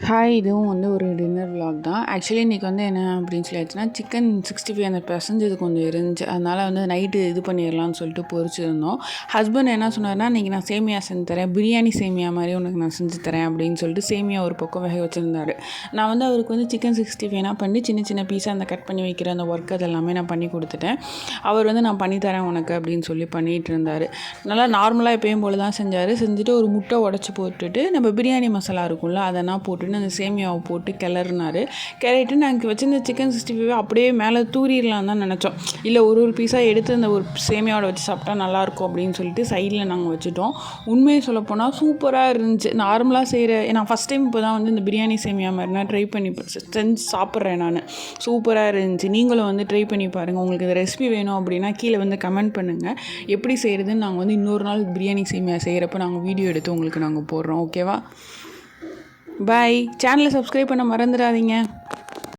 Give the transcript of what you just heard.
Hi, இதுவும் ஒரு dinner vlog தான். ஆக்சுவலி இன்றைக்கி என்ன அப்படின்னு சொல்லியாச்சுன்னா, சிக்கன் 65 அந்த பெசஞ்சது கொஞ்சம் இருந்துச்சு. அதனால் நைட்டு இது பண்ணிடலான்னு சொல்லிட்டு பொரிச்சிருந்தோம். ஹஸ்பண்ட் என்ன சொன்னார்னா, இன்றைக்கி நான் சேமியா செஞ்சு தரேன், பிரியாணி சேமியா மாதிரி உனக்கு நான் செஞ்சு தரேன் அப்படின்னு சொல்லிட்டு சேமியா ஒரு பக்கம் வேக வச்சுருந்தாரு. நான் அவருக்கு சிக்கன் 65 பண்ணி சின்ன சின்ன பீஸாக அந்த கட் பண்ணி வைக்கிற அந்த ஒர்க் அதெல்லாமே நான் பண்ணி கொடுத்துட்டேன். அவர் நான் பண்ணித்தரேன் உனக்கு அப்படின்னு சொல்லி பண்ணிகிட்டு இருந்தார். நல்லா நார்மலாக எப்பயும் போல் தான் செஞ்சுட்டு ஒரு முட்டை உடச்சி போட்டுட்டு நம்ம பிரியாணி மசாலா இருக்கும்ல அதெல்லாம் போட்டுட்டு அந்த சேமியாவை போட்டு கிளறிட்டு நாங்கள் வச்சுருந்த சிக்கன் 65 அப்படியே மேலே தூரிடலாம் தான் நினச்சோம். இல்லை ஒரு பீஸாக எடுத்து அந்த ஒரு சேமியாவோட வச்சு சாப்பிட்டா நல்லாயிருக்கும் அப்படின்னு சொல்லிட்டு சைடில் நாங்கள் வச்சுட்டோம். உண்மையை சொல்லப்போனால் சூப்பராக இருந்துச்சு. நார்மலாக செய்கிற நான் ஃபஸ்ட் டைம் இப்போ தான் இந்த பிரியாணி சேமியா மாதிரி நான் ட்ரை பண்ணி செஞ்சு சாப்பிட்றேன். நான் சூப்பராக இருந்துச்சு. நீங்களும் ட்ரை பண்ணி பாருங்கள். உங்களுக்கு இந்த ரெசிபி வேணும் அப்படின்னா கீழே கமெண்ட் பண்ணுங்கள். எப்படி செய்கிறதுன்னு நாங்கள் இன்னொரு நாள் பிரியாணி சேமியா செய்கிறப்ப நாங்கள் வீடியோ எடுத்து உங்களுக்கு நாங்கள் போடுறோம். ஓகேவா? பாய். சேனலை சப்ஸ்கிரைப் பண்ண மறந்துடாதீங்க.